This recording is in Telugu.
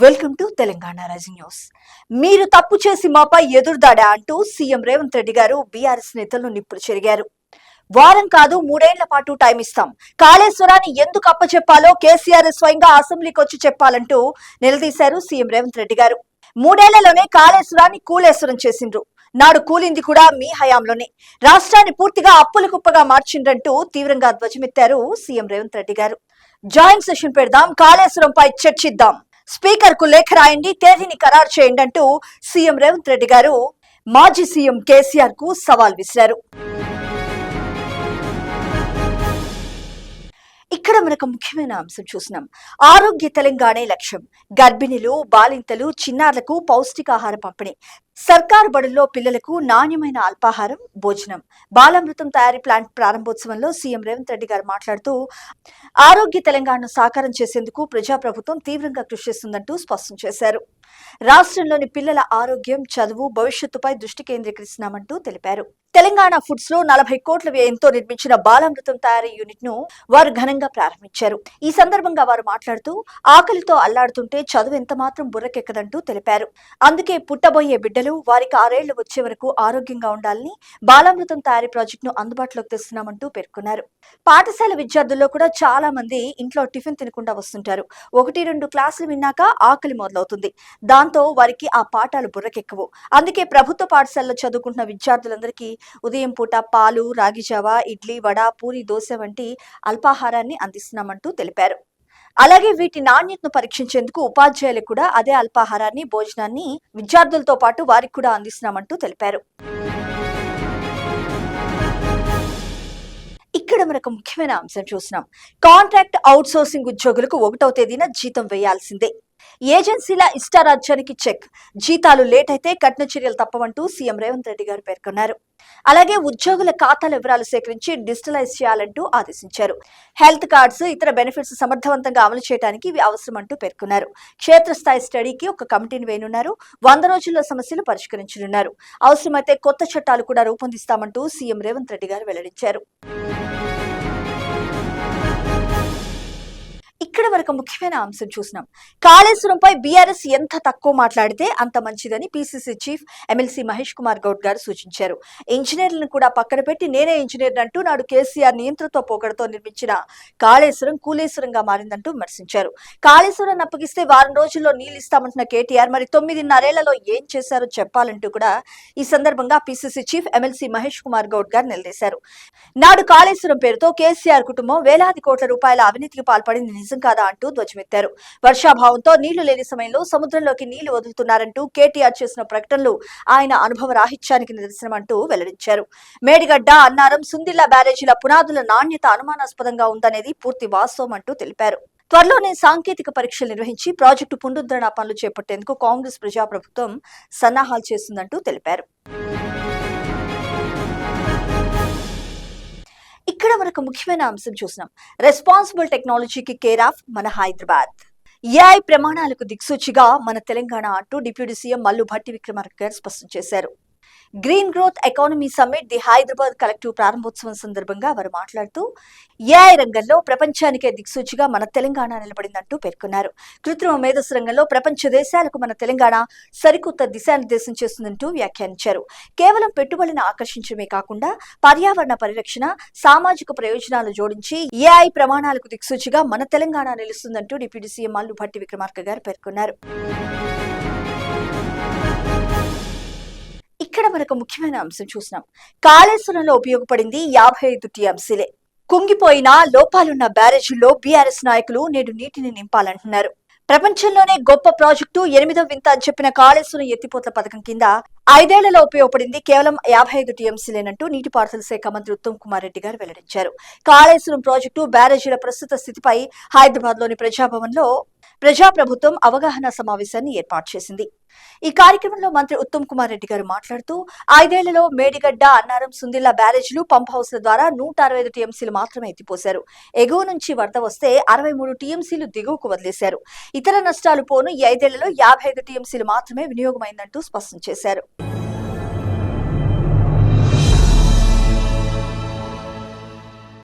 Welcome to Telangana rising news. మీరు తప్పు చేసి మాపై ఎదురుదాడా అంటూ సీఎం రేవంత్ రెడ్డి గారు బీఆర్ఎస్ నేతలను నిప్పులు చెరిగారు. వారం కాదు 3 ఏళ్ల పాటు టైం ఇస్తాం, కాళేశ్వరాన్ని ఎందుకు అప్పచెప్పాలో కేసీఆర్ స్వయంగా అసెంబ్లీకి వచ్చి చెప్పాలంటూ నిలదీశారు సీఎం రేవంత్ రెడ్డి గారు. 3 ఏళ్లలోనే కాళేశ్వరాన్ని కూలేశ్వరం చేసిండ్రు. నాడు కూలింది కూడా మీ హయాంలోనే. రాష్ట్రాన్ని పూర్తిగా అప్పుల కుప్పగా మార్చిండ్రంటూ తీవ్రంగా ధ్వజమెత్తారు సీఎం రేవంత్ రెడ్డి గారు. జాయింట్ సెషన్ పెడదాం, కాళేశ్వరంపై చర్చిద్దాం, స్పీకర్ కు లేఖ రాయండి, తేదీని ఖరారు చేయండి అంటూ సీఎం రేవంత్ రెడ్డి గారు మాజీ సీఎం కేసీఆర్ కు సవాల్ విసిరారు. ఇక్కడ మనకు ముఖ్యమైన అంశం చూసినాం. ఆరోగ్య తెలంగాణే లక్ష్యం. గర్భిణులు, బాలింతలు, చిన్నారులకు పౌష్టికాహార పంపిణీ. సర్కారు బడుల్లో పిల్లలకు నాణ్యమైన అల్పాహారం, భోజనం. బాలామృతం తయారీ ప్లాంట్ ప్రారంభోత్సవంలో సీఎం రేవంత్ రెడ్డి గారు మాట్లాడుతూ ఆరోగ్య తెలంగాణను సాకారం చేసేందుకు ప్రజాప్రభుత్వం తీవ్రంగా కృషి చేస్తుందంటూ స్పష్టం చేశారు. రాష్ట్రంలోని పిల్లల ఆరోగ్యం, చదువు, భవిష్యత్తుపై దృష్టి కేంద్రీకరిస్తున్నామంటూ తెలిపారు. తెలంగాణ ఫుడ్స్ లో 40 కోట్ల వ్యయంతో నిర్మించిన బాలామృతం తయారీ యూనిట్ ను వారు ఘనంగా ప్రారంభించారు. ఈ సందర్భంగా వారు మాట్లాడుతూ ఆకలితో అల్లాడుతుంటే చదువు ఎంత మాత్రం బుర్రకెక్కదంటూ తెలిపారు. అందుకే పుట్టబోయే బిడ్డలు వారికి 6 ఏళ్లు వచ్చే వరకు ఆరోగ్యంగా ఉండాలని బాలామృతం తయారీ ప్రాజెక్ట్ ను అందుబాటులోకి తెస్తున్నామంటూ పేర్కొన్నారు. పాఠశాల విద్యార్థుల్లో కూడా చాలా మంది ఇంట్లో టిఫిన్ తినకుండా వస్తుంటారు. 1-2 క్లాసులు విన్నాక ఆకలి మొదలవుతుంది. దాంతో వారికి ఆ పాఠాలు బుర్రకెక్కవు. అందుకే ప్రభుత్వ పాఠశాలలో చదువుకుంటున్న విద్యార్థులందరికీ ఉదయం పూట పాలు, రాగిజావ, ఇడ్లీ, వడ, పూరి, దోశ వంటి అల్పాహారాన్ని అందిస్తున్నామంటూ తెలిపారు. అలాగే వీటి నాణ్యతను పరీక్షించేందుకు ఉపాధ్యాయులకు కూడా అదే అల్పాహారాన్ని, భోజనాన్ని విద్యార్థులతో పాటు వారికి కూడా అందిస్తున్నామంటూ తెలిపారు. ఇక్కడ మనకు ముఖ్యమైన అంశం చూసినాం. కాంట్రాక్ట్ అవుట్ సోర్సింగ్ ఉద్యోగులకు 1వ తేదీన జీతం వేయాల్సిందే. ఏజెన్సీల ఇష్టారాజ్యానికి చెక్. జీతాలు లేట్ అయితే కఠిన చర్యలు తప్పవంటూ సీఎం రేవంత్ రెడ్డి గారు పేర్కొన్నారు. అలాగే ఉద్యోగుల ఖాతాల వివరాలు సేకరించి డిజిటలైజ్ చేయాలంటూ ఆదేశించారు. హెల్త్ కార్డ్స్, ఇతర బెనిఫిట్స్ సమర్థవంతంగా అమలు చేయడానికి ఇవి అవసరమంటూ పేర్కొన్నారు. క్షేత్రస్థాయి స్టడీకి ఒక కమిటీని వేయనున్నారు. 100 రోజుల్లో సమస్యలు పరిష్కరించనున్నారు. అవసరమైతే కొత్త చట్టాలు కూడా రూపొందిస్తామంటూ సీఎం రేవంత్ రెడ్డి గారు వెల్లడించారు. ఇక్కడ వరకు ముఖ్యమైన అంశం చూసినాం. కాళేశ్వరంపై బీఆర్ఎస్ ఎంత తక్కువ మాట్లాడితే అంత మంచిదని PCC chief MLC Mahesh Kumar Goud గారు సూచించారు. ఇంజనీర్లను కూడా పక్కన పెట్టి నేనే ఇంజనీర్ అంటూ నాడు కేసీఆర్ నియంత్రణతో పోకడతో నిర్మించిన కాళేశ్వరం కూలేశ్వరంగా మారిందంటూ విమర్శించారు. కాళేశ్వరాన్ని అప్పగిస్తే వారం రోజుల్లో నీళ్లు ఇస్తామంటున్న కేటీఆర్ మరి 9.5 ఏళ్లలో ఏం చేశారో చెప్పాలంటూ కూడా ఈ సందర్భంగా PCC chief MLC Mahesh Kumar Goud గారు నిలదీశారు. నాడు కాళేశ్వరం పేరుతో కేసీఆర్ కుటుంబం వేలాది కోట్ల రూపాయల అవినీతికి పాల్పడింది నిజం కాదా అంటూ ధ్వజమెత్తారు. వర్షాభావంతో నీళ్లు లేని సమయంలో సముద్రంలోకి నీళ్లు వదులుతున్నారంటూ కేటీఆర్ చేసిన ప్రకటనలు ఆయన అనుభవ రాహిత్యానికి నిదర్శనమంటూ వెల్లడించారు. మేడిగడ్డ, అన్నారం, సుందిల్లా బ్యారేజీల పునాదుల నాణ్యత అనుమానాస్పదంగా ఉందనేది పూర్తి వాస్తవం అంటూ తెలిపారు. త్వరలోనే సాంకేతిక పరీక్షలు నిర్వహించి ప్రాజెక్టు పునరుద్ధరణ పనులు చేపట్టేందుకు కాంగ్రెస్ ప్రజాప్రభుత్వం సన్నాహాలు చేస్తుందంటూ తెలిపారు. ఇక్కడ మనకు ముఖ్యమైన అంశం చూసినాం. రెస్పాన్సిబుల్ టెక్నాలజీకి కేర్ ఆఫ్ మన హైదరాబాద్. ఏఐ ప్రమాణాలకు దిక్సూచిగా మన తెలంగాణ అంటూ డిప్యూటీ సీఎం మల్లు భట్టి విక్రమార్క గారు స్పష్టం చేశారు. Green growth economy summit the Hyderabad collective ప్రారంభోత్సవం సందర్భంగా వారు మాట్లాడుతూ ఏఐ రంగంలో ప్రపంచానికే దిక్సూచిగా మన తెలంగాణ నిలబడిందంటూ పేర్కొన్నారు. కృత్రిమ మేధస్సు రంగంలో ప్రపంచ దేశాలకు మన తెలంగాణ సరికొత్త దిశానిర్దేశం చేస్తుందంటూ వ్యాఖ్యానించారు. కేవలం పెట్టుబడిని ఆకర్షించడమే కాకుండా పర్యావరణ పరిరక్షణ, సామాజిక ప్రయోజనాలు జోడించి ఏఐ ప్రమాణాలకు దిక్సూచిగా మన తెలంగాణ నిలుస్తుందంటూ డిప్యూటీ సీఎం మల్లు భట్టి విక్రమార్క గారు పేర్కొన్నారు. ఇక్కడ మనకు ముఖ్యమైన అంశం చూసినాం. కాళేశ్వరంలో ఉపయోగపడింది 55 టీఎంసీలే. కుంగిపోయిన లోపాలున్న బ్యారేజీల్లో బీఆర్ఎస్ నాయకులు నేడు నీటిని నింపాలంటున్నారు. ప్రపంచంలోనే గొప్ప ప్రాజెక్టు 8వ వింత అని చెప్పిన కాళేశ్వరం ఎత్తిపోతల పథకం కింద 5 ఏళ్లలో ఉపయోగపడింది కేవలం 55 టీఎంసీలేనంటూ నీటిపారుదల శాఖ మంత్రి ఉత్తమ్ కుమార్ రెడ్డి గారు వెల్లడించారు. కాళేశ్వరం ప్రాజెక్టు, బ్యారేజీల ప్రస్తుత స్థితిపై హైదరాబాద్ లోని ప్రజాభవన్లో ప్రజాప్రభుత్వం అవగాహన సమావేశాన్ని ఏర్పాటు చేసింది. ఈ కార్యక్రమంలో మంత్రి ఉత్తమ్ కుమార్ రెడ్డి గారు మాట్లాడుతూ 5 ఏళ్లలో మేడిగడ్డ, అన్నారం, సుందిల్లా బ్యారేజీలు, పంప్ హౌస్ల ద్వారా 165 టీఎంసీలు మాత్రమే ఎత్తిపోశారు. ఎగువ నుంచి వరద వస్తే 63 టీఎంసీలు దిగువకు వదిలేశారు. ఇతర నష్టాలు పోను ఈ 5 ఏళ్లలో 55 టీఎంసీలు మాత్రమే వినియోగమైందంటూ స్పష్టం చేశారు.